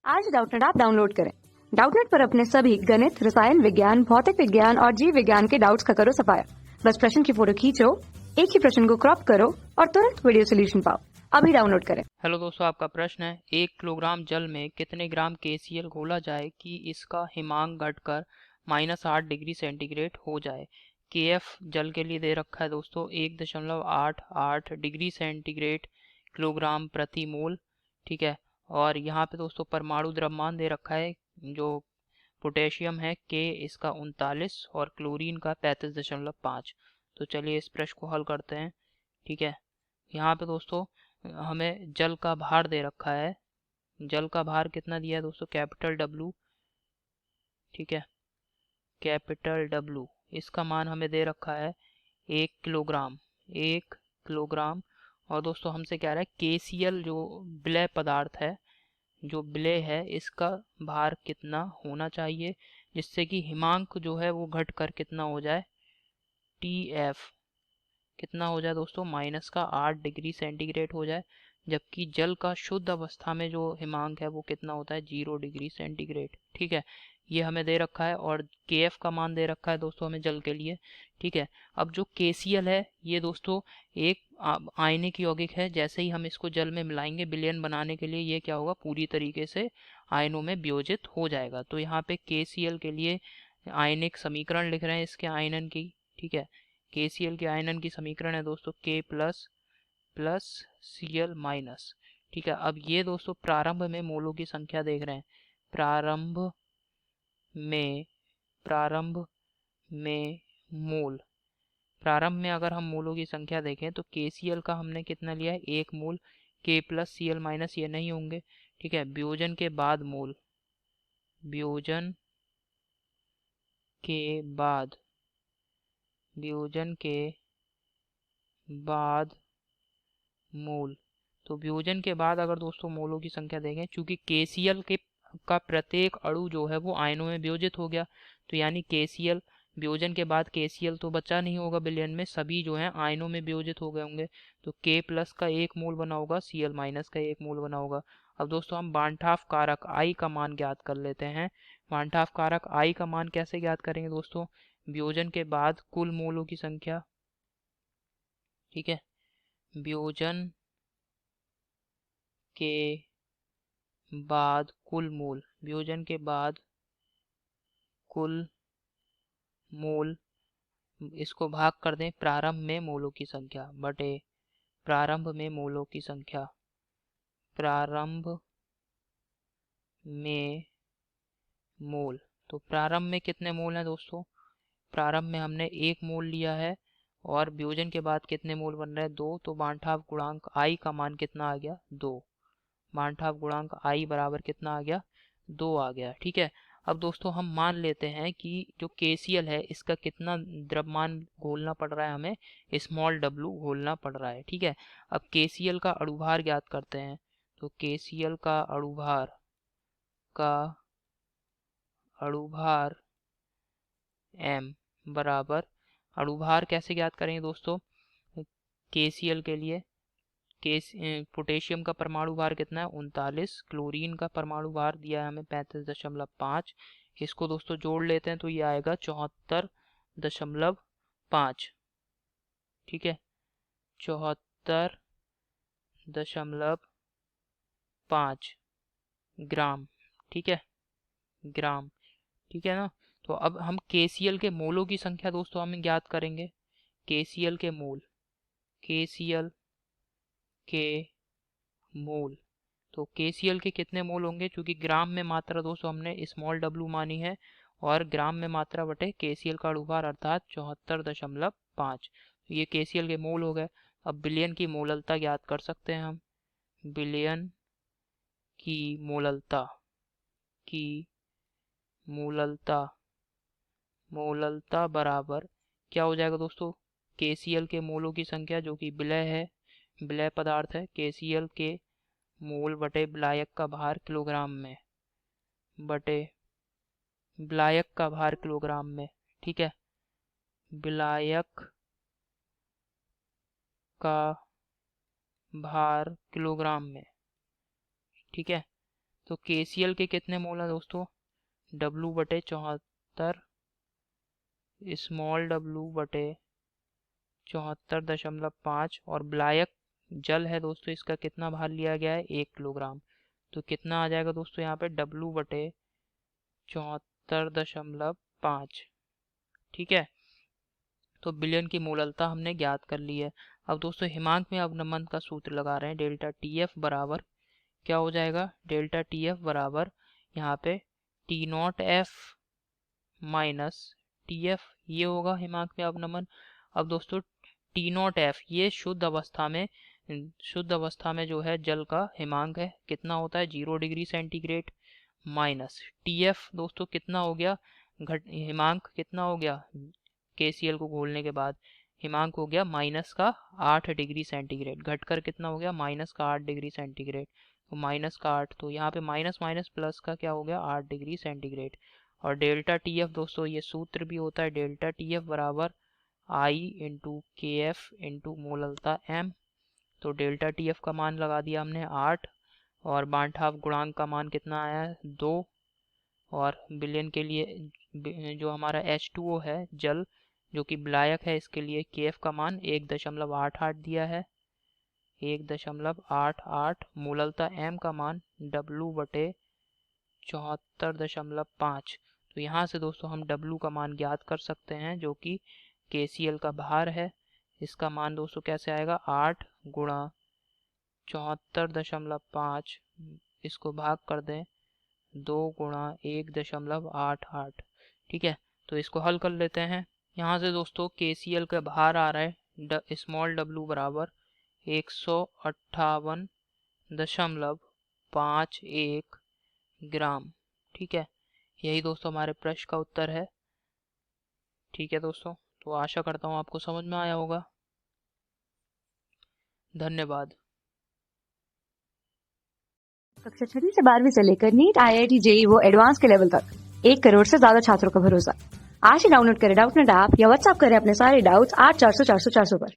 आज Doubtnut app download करें। Doubtnut पर अपने सभी गणित, रसायन विज्ञान, भौतिक विज्ञान और जीव विज्ञान के डाउट्स का करो सफाया। बस प्रश्न की फोटो खींचो, एक ही प्रश्न को क्रॉप करो और तुरंत वीडियो सोल्यूशन पाओ। अभी डाउनलोड करें। हेलो दोस्तों, आपका प्रश्न है 1 किलोग्राम जल में कितने ग्राम KCl घोला जाए कि इसका हिमांक घटकर -8 डिग्री सेंटीग्रेड हो जाए। KF जल के लिए दे रखा है दोस्तों 1.88 डिग्री सेंटीग्रेड किलोग्राम प्रति मोल। ठीक है, और यहाँ पे दोस्तों परमाणु द्रव्यमान दे रखा है, जो पोटेशियम है K इसका 39 और क्लोरीन का 35.5। तो चलिए इस प्रश्न को हल करते हैं। ठीक है, यहाँ पे दोस्तों हमें जल का भार दे रखा है। जल का भार कितना दिया है दोस्तों? Capital W। ठीक है, कैपिटल W। इसका मान हमें दे रखा है 1 किलोग्राम। 1 किलोग्राम। और दोस्तों हमसे कह रहा है KCl जो विलय पदार्थ है, जो विलय है, इसका भार कितना होना चाहिए जिससे कि हिमांक जो है वो घट कर कितना हो जाए, TF कितना हो जाए दोस्तों, -8 डिग्री सेंटीग्रेड हो जाए। जबकि जल का शुद्ध अवस्था में जो हिमांक है वो कितना होता है, 0 डिग्री सेंटीग्रेड। ठीक है, ये हमें दे रखा है और KF का मान दे रखा है दोस्तों हमें जल के लिए। ठीक है, अब जो KCl है ये दोस्तों एक आयनिक यौगिक है। जैसे ही हम इसको जल में मिलाएंगे विलयन बनाने के लिए, ये क्या होगा, पूरी तरीके से आयनों में वियोजित हो जाएगा। तो यहाँ पे KCl के लिए आयनिक समीकरण लिख रहे हैं इसके आयनन की। ठीक है, KCl के आयनन की समीकरण है दोस्तों K plus plus Cl minus. ठीक है, अब ये दोस्तों प्रारंभ में मोलों की संख्या देख रहे हैं। में प्रारंभ में मोल, प्रारंभ में अगर हम मोलों की संख्या देखें तो KCl का हमने कितना लिया है, 1 मोल। K प्लस Cl माइनस ये नहीं होंगे। ठीक है, वियोजन के बाद मोल, वियोजन के बाद, वियोजन के बाद मोल। तो वियोजन के बाद अगर दोस्तों मोलों की संख्या देखें, चूंकि KCl के का प्रत्येक अणु जो है वो आयनों में वियोजित हो गया, तो यानी KCl वियोजन के बाद KCl तो बचा नहीं होगा विलयन में, सभी जो है आयनों में वियोजित हो गए होंगे। तो K प्लस का 1 मोल बना होगा, Cl माइनस का 1 मोल बना होगा। अब दोस्तों हम बांठाफ कारक I का मान ज्ञात कर लेते हैं। बांठाफ कारक I का मान कैसे ज्ञात करेंगे दोस्तों? वियोजन के बाद कुल मोलों की संख्या। ठीक है, वियोजन के बाद कुल मोल, वियोजन के बाद कुल मोल, इसको भाग कर दें प्रारंभ में मोलों की संख्या बटे प्रारंभ में मोलों की संख्या। प्रारंभ में मोल, तो प्रारंभ में कितने मोल हैं दोस्तों? प्रारंभ में हमने 1 मोल लिया है और वियोजन के बाद कितने मोल बन रहे हैं, 2। तो बांठाफ गुणांक I का मान कितना आ गया, 2। बांठाफ गुणांक I बराबर कितना आ गया, 2 आ गया। ठीक है, अब दोस्तों हम मान लेते हैं कि जो KCl है इसका कितना द्रव्यमान घोलना पड़ रहा है, हमें स्मॉल w घोलना पड़ रहा है। ठीक है, अब KCl का अणुभार ज्ञात करते हैं। तो KCl का अणुभार m बराबर, अणुभार कैसे ज्ञात करेंगे दोस्तों? KCl के लिए पोटेशियम का परमाणु भार कितना है, 39। क्लोरीन का परमाणु भार दिया है हमें 35.5। इसको दोस्तों जोड़ लेते हैं तो ये आएगा 74.5। ठीक है, 74.5 ग्राम। ठीक है, ग्राम। ठीक है ना, तो अब हम KCl के मोलों की संख्या दोस्तों हम ज्ञात करेंगे। KCl के मोल, KCl के मोल, तो KCl के कितने मोल होंगे, क्योंकि ग्राम में मात्रा दोस्तों हमने स्मॉल w मानी है और ग्राम में मात्रा बटे KCl का अणुभार अर्थात 74.5। ये KCl के मोल हो गए। अब विलयन की मोललता ज्ञात कर सकते हैं हम। विलयन की मोललता, की मोललता, मोललता बराबर क्या हो जाएगा दोस्तों, KCl के मोलों की संख्या जो कि विलय है, विलय पदार्थ है, KCl के मोल बटे विलायक का भार किलोग्राम में, बटे विलायक का भार किलोग्राम में। ठीक है, विलायक का भार किलोग्राम में। ठीक है, तो KCl के कितने मोल है दोस्तों, W/74, स्मॉल W/74.5, और ब्लायक जल है दोस्तों, इसका कितना भार लिया गया है, 1 किलोग्राम। तो कितना आ जाएगा दोस्तों यहाँ पे, W/74.5। ठीक है, तो विलयन की मोललता हमने ज्ञात कर ली है। अब दोस्तों हिमांक में अवनमन का सूत्र लगा रहे हैं। डेल्टा TF बराबर क्या हो जाएगा, डेल्टा TF बराबर यहाँ पे T0F माइनस TF, ये होगा हिमांक में अवनमन। अब दोस्तों T0F ये शुद्ध अवस्था में जो है जल का हिमांक है, कितना होता है, 0 डिग्री सेंटीग्रेड, माइनस TF दोस्तों कितना हो गया, हिमांक कितना हो गया, KCl को घोलने के बाद हिमांक हो गया माइनस का 8 डिग्री सेंटीग्रेड, घटकर कितना हो गया, माइनस का 8 डिग्री सेंटीग्रेड। तो माइनस का 8, तो यहाँ पे माइनस माइनस प्लस का क्या हो गया, 8 डिग्री सेंटीग्रेड। और डेल्टा TF दोस्तों ये सूत्र भी होता है, डेल्टा TF बराबर I इंटू KF इंटू मोललता M। तो डेल्टा TF का मान लगा दिया हमने 8, और बांठा गुणांक का मान कितना आया है, 2। और विलयन के लिए जो हमारा H2O है जल, जो कि विलायक है, इसके लिए KF का मान 1.88 दिया है, 1.88। मोललता M का मान W/74.5। तो यहाँ से दोस्तों हम W का मान ज्ञात कर सकते हैं, जो कि KCl का भार है। इसका मान दोस्तों कैसे आएगा, 8 गुणा 74.5, इसको भाग कर दें 2 गुणा 1.88। ठीक है, तो इसको हल कर लेते हैं। यहाँ से दोस्तों KCl का भार आ रहा है स्मॉल w बराबर 158.51 ग्राम। ठीक है, यही दोस्तों हमारे प्रश्न का उत्तर है। ठीक है दोस्तों, तो आशा करता हूँ आपको समझ में आया होगा। धन्यवाद। कक्षा 6 से 12वीं से लेकर नीट, IIT, JEE वो एडवांस के लेवल तक 1 करोड़ से ज्यादा छात्रों का भरोसा। आज ही डाउनलोड करें डाउटनेट ऐप या व्हाट्सएप करें अपने सारे डाउट्स 8400 400 400 पर।